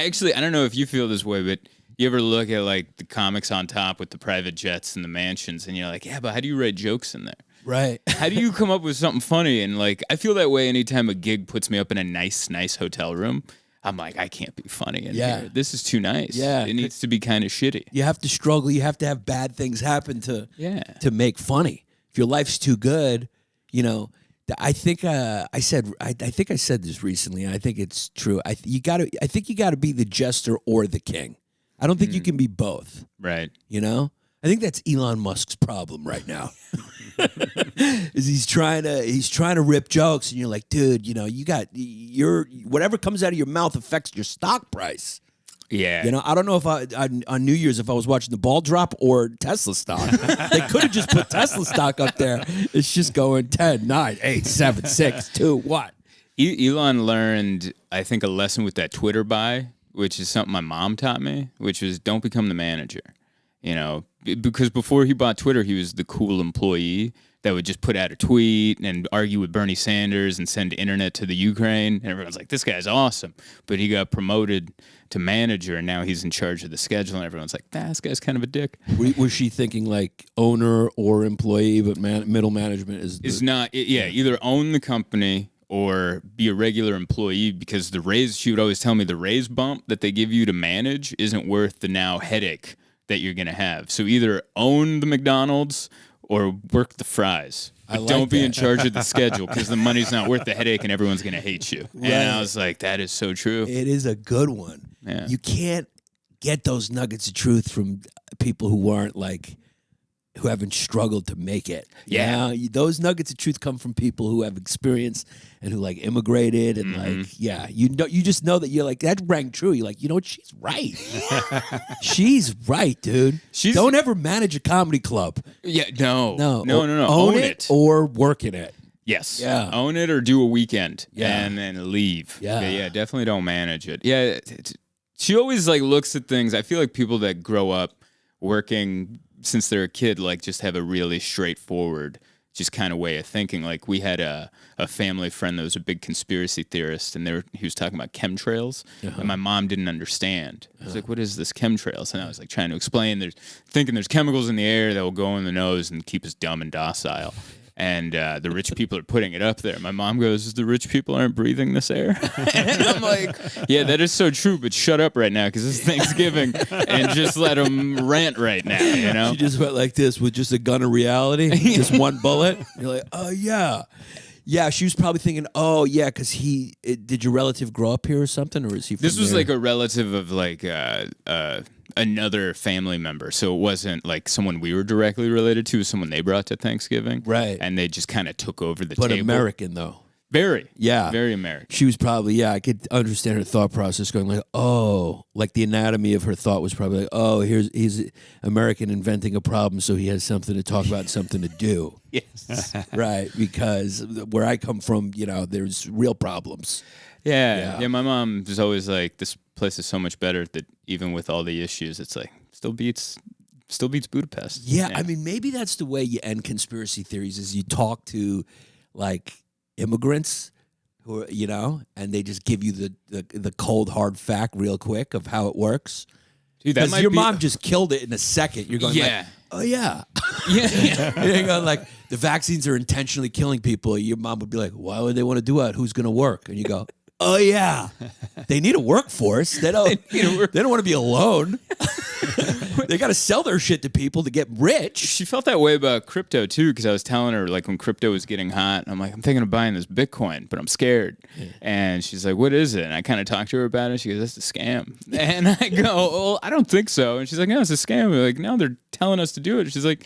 I don't know if you feel this way, but you ever look at like the comics on top with the private jets and the mansions, and you're like, yeah, but how do you write jokes in there? Right. How do you come up with something funny? And like, I feel that way anytime a gig puts me up in a nice hotel room. I'm like, I can't be funny in here. This is too nice. Yeah. It needs to be kind of shitty. You have to struggle. You have to have bad things happen to make funny. If your life's too good, you know. I think I said this recently, and I think it's true. I think you gotta be the jester or the king. I don't think you can be both. Right. You know? I think that's Elon Musk's problem right now. Is he's trying to rip jokes, and you're like, dude, you know, your whatever comes out of your mouth affects your stock price. Yeah. You know, I don't know if on New Year's if I was watching the ball drop or Tesla stock. They could have just put Tesla stock up there. It's just going 10, 9, 8, 7, 6, 2, what? Elon learned, I think, a lesson with that Twitter buy, which is something my mom taught me, which was don't become the manager. You know, because before he bought Twitter, he was the cool employee that would just put out a tweet and argue with Bernie Sanders and send internet to the Ukraine. And everyone's like, this guy's awesome. But he got promoted to manager, and now he's in charge of the schedule. And everyone's like, this guy's kind of a dick. Was she thinking like owner or employee, but middle management is not, either own the company or be a regular employee, because the raise, she would always tell me, the raise bump that they give you to manage isn't worth the now headache that you're going to have. So either own the McDonald's or work the fries. But don't be in charge of the schedule, because the money's not worth the headache and everyone's going to hate you. Right. And I was like, that is so true. It is a good one. Yeah. You can't get those nuggets of truth from people who haven't struggled to make it. Yeah. You know? Those nuggets of truth come from people who have experience and who like immigrated and you just know that you're like, that rang true. You're like, you know what? She's right. She's right, dude. Don't ever manage a comedy club. Yeah, no. Own it or work in it. Yes. Yeah. Own it or do a weekend and then leave. Yeah. Definitely don't manage it. Yeah. She always like looks at things. I feel like people that grow up working since they're a kid, like just have a really straightforward, just kind of way of thinking. Like we had a family friend that was a big conspiracy theorist, and he was talking about chemtrails, and my mom didn't understand. I was like, what is this chemtrails? And I was like trying to explain, thinking there's chemicals in the air that will go in the nose and keep us dumb and docile. And the rich people are putting it up there. My mom goes, the rich people aren't breathing this air? And I'm like, yeah, that is so true, but shut up right now, because it's Thanksgiving, and just let them rant right now, you know? She just went like this with just a gun of reality, just one bullet. You're like, oh, yeah. Yeah, she was probably thinking, oh, yeah, because did your relative grow up here or something, or is he from This was there? like a relative of like another family member, so it wasn't like someone we were directly related to, it was someone they brought to Thanksgiving. Right. And they just kind of took over the table. But American, though. Very. Yeah. Very American. She was probably, I could understand her thought process going like, oh, like the anatomy of her thought was probably like, oh, he's American inventing a problem so he has something to talk about and something to do. Yes. Right, because where I come from, you know, there's real problems. Yeah, my mom was always like, this place is so much better that even with all the issues, it's like, still beats Budapest. Yeah, I mean, maybe that's the way you end conspiracy theories is you talk to, like, immigrants who are, you know, and they just give you the cold hard fact real quick of how it works. Dude, that because your mom just killed it in a second. You're going, like, oh yeah, yeah. You're going like the vaccines are intentionally killing people. Your mom would be like, why would they want to do that? Who's going to work? And you go, oh yeah, they need a workforce. They don't want to be alone. They got to sell their shit to people to get rich. She felt that way about crypto too, because I was telling her like when crypto was getting hot, I'm like, I'm thinking of buying this Bitcoin, but I'm scared. Yeah. And she's like, what is it? And I kind of talked to her about it. She goes, that's a scam. And I go, well, I don't think so. And she's like, no, it's a scam. We're like, no, they're telling us to do it. She's like,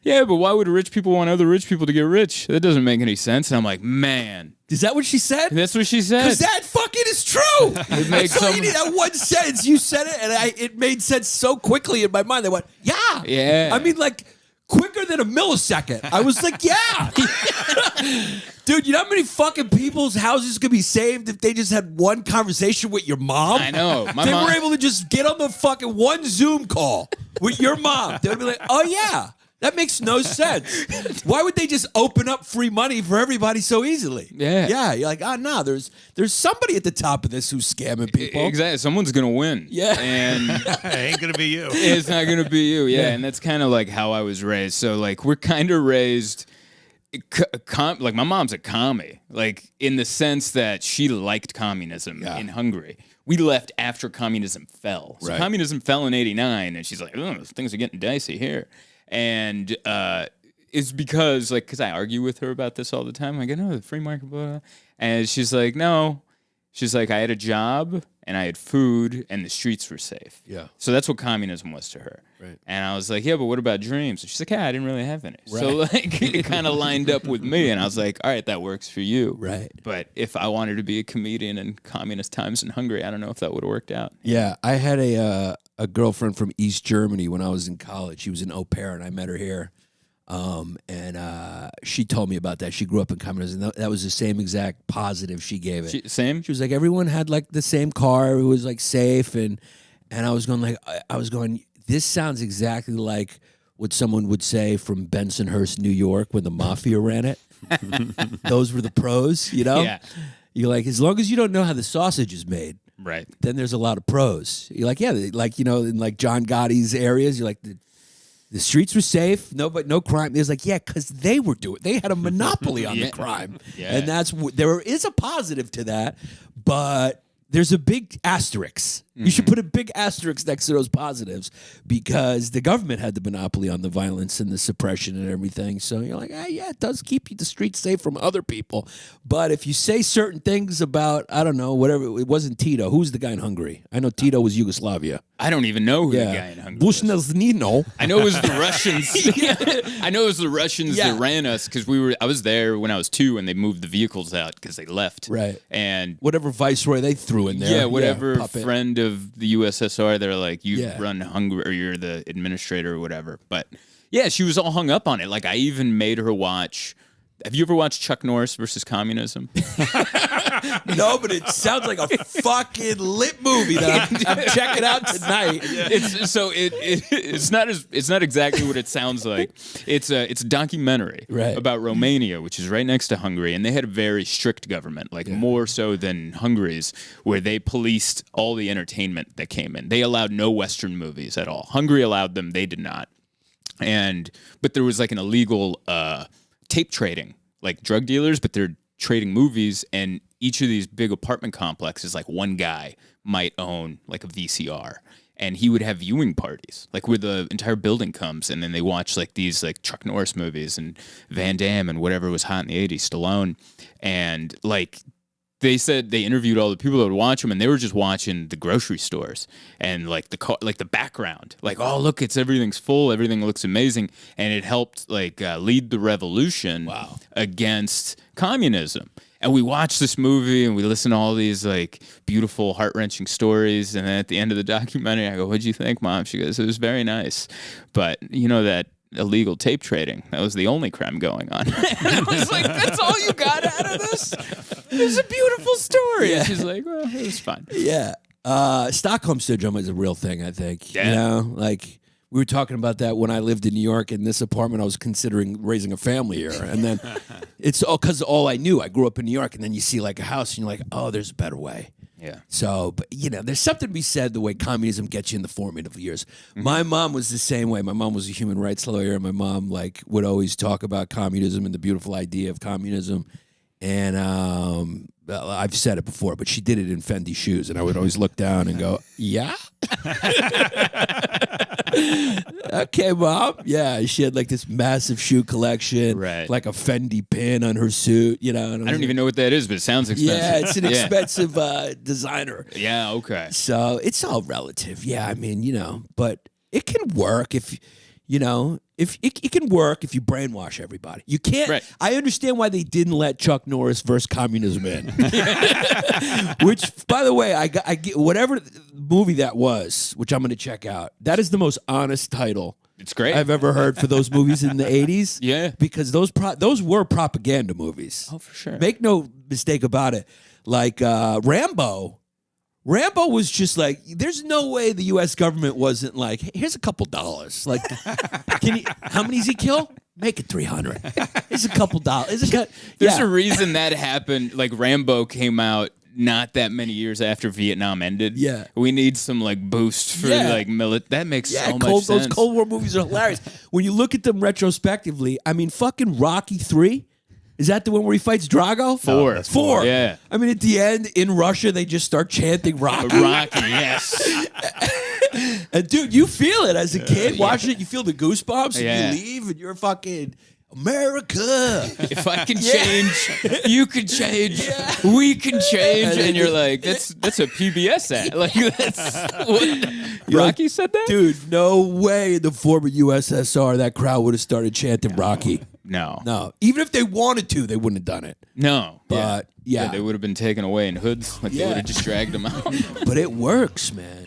yeah, but why would rich people want other rich people to get rich? That doesn't make any sense. And I'm like, man. Is that what she said? That's what she said. Because that fucking is true. It makes so you need that one sentence. You said it, and it made sense so quickly in my mind. I went, yeah. Yeah. I mean, like, quicker than a millisecond. I was like, yeah. Dude, you know how many fucking people's houses could be saved if they just had one conversation with your mom? I know. They were able to just get on the fucking one Zoom call with your mom. They would be like, oh, yeah. That makes no sense. Why would they just open up free money for everybody so easily? Yeah. You're like, no, there's somebody at the top of this who's scamming people. Exactly. Someone's going to win. Yeah. And It ain't going to be you. it's not going to be you. Yeah. And that's kind of like how I was raised. So like we're kind of raised like my mom's a commie, like in the sense that she liked communism in Hungary. We left after communism fell. So communism fell in 89 and she's like, oh, things are getting dicey here. And it's because I argue with her about this all the time. I go, no, the free market, blah, blah. And she's like, no. She's like, I had a job and I had food and the streets were safe. Yeah. So that's what communism was to her. Right. And I was like, yeah, but what about dreams? And she's like, yeah, I didn't really have any. Right. So it kind of lined up with me. And I was like, all right, that works for you. Right. But if I wanted to be a comedian in communist times in Hungary, I don't know if that would have worked out. Yeah. I had a girlfriend from East Germany when I was in college. She was an au pair and I met her here. And she told me about that. She grew up in communism. That was the same exact positive she gave it. Same? She was like, everyone had like the same car. It was like safe. And I was going, this sounds exactly like what someone would say from Bensonhurst, New York, when the mafia ran it. Those were the pros, you know? Yeah. You're like, as long as you don't know how the sausage is made, Right. then there's a lot of pros. You're like, yeah, like, you know, in like John Gotti's areas, you're like, the streets were safe, no crime. It was like, yeah, because they had a monopoly on the crime. Yeah. And there is a positive to that, but there's a big asterisk. You should put a big asterisk next to those positives because the government had the monopoly on the violence and the suppression and everything. So you're like, yeah, it does keep the streets safe from other people. But if you say certain things about, I don't know, whatever, it wasn't Tito. Who's the guy in Hungary? I know Tito was Yugoslavia. I don't even know who the guy in Hungary was. Bushnelznino. I know it was the Russians. I know it was the Russians that ran us because I was there when I was 2 and they moved the vehicles out because they left. Right. And whatever viceroy they threw in there. Yeah, whatever puppet. friend of the USSR, they're like, you run Hungary or you're the administrator or whatever. But yeah, she was all hung up on it. Like I even made her watch. Have you ever watched Chuck Norris versus Communism? No, but it sounds like a fucking lit movie that I'm checking out tonight. It's not exactly what it sounds like. It's a documentary about Romania, which is right next to Hungary, and they had a very strict government, more so than Hungary's, where they policed all the entertainment that came in. They allowed no Western movies at all. Hungary allowed them; they did not. But there was like an illegal tape trading, like drug dealers, but they're trading movies, and each of these big apartment complexes, like one guy might own like a VCR, and he would have viewing parties, like where the entire building comes, and then they watch like these like Chuck Norris movies and Van Damme and whatever was hot in the 80s, Stallone, and like they said they interviewed all the people that would watch them, and they were just watching the grocery stores and like the background, like, oh look, everything's full, everything looks amazing, and it helped like lead the revolution against communism. And we watched this movie and we listened to all these like beautiful, heart-wrenching stories, and then at the end of the documentary, I go, "What'd you think, Mom?" She goes, "It was very nice, but you know that illegal tape trading, that was the only crime going on." I was like, that's all you got out of this? It's a beautiful story. And she's like, well, it was fun. Yeah. Stockholm Syndrome is a real thing, I think. Yeah. You know, like we were talking about that when I lived in New York. In this apartment, I was considering raising a family here. And then it's all because all I knew. I grew up in New York, and then you see like a house, and you're like, oh, there's a better way. Yeah. So, but you know, there's something to be said the way communism gets you in the formative years. My mom was the same way. My mom was a human rights lawyer, and my mom like would always talk about communism and the beautiful idea of communism. And I've said it before, but she did it in Fendi shoes, and I would always look down and go, "Yeah." Okay, Mom. Yeah, she had like this massive shoe collection, like a Fendi pin on her suit. You know, I don't even know what that is, but it sounds expensive. Yeah, it's an expensive designer. Yeah, okay. So it's all relative. Yeah, I mean, you know, but it can work if, you know, if it can work if you brainwash everybody. You can't. Right. I understand why they didn't let Chuck Norris versus communism in. Which, by the way, I get whatever movie that was, which I'm going to check out. That is the most honest title. It's great. I've ever heard for those movies in the 80s. Yeah. Because those were propaganda movies. Oh, for sure. Make no mistake about it. Like Rambo Rambo was just like, there's no way the U.S. government wasn't like, hey, here's a couple dollars. Like, how many does he kill? Make it 300. Here's a couple dollars. There's a reason that happened. Like Rambo came out not that many years after Vietnam ended. Yeah. We need some like boost for like that makes so much sense. Those Cold War movies are hilarious. When you look at them retrospectively, I mean, fucking Rocky 3. Is that the one where he fights Drago? 4. No, 4. Yeah. I mean, at the end, in Russia, they just start chanting Rocky. Rocky, yes. And, dude, you feel it as a kid watching it. You feel the goosebumps, and you leave, and you're fucking America. If I can change, you can change. We can change. And you're like, that's a PBS ad. Like, that's what Rocky said that? Dude, no way in the former USSR that crowd would have started chanting Rocky. No. Even if they wanted to, they wouldn't have done it. No. But, yeah. They would have been taken away in hoods. Like, they would have just dragged them out. But it works, man.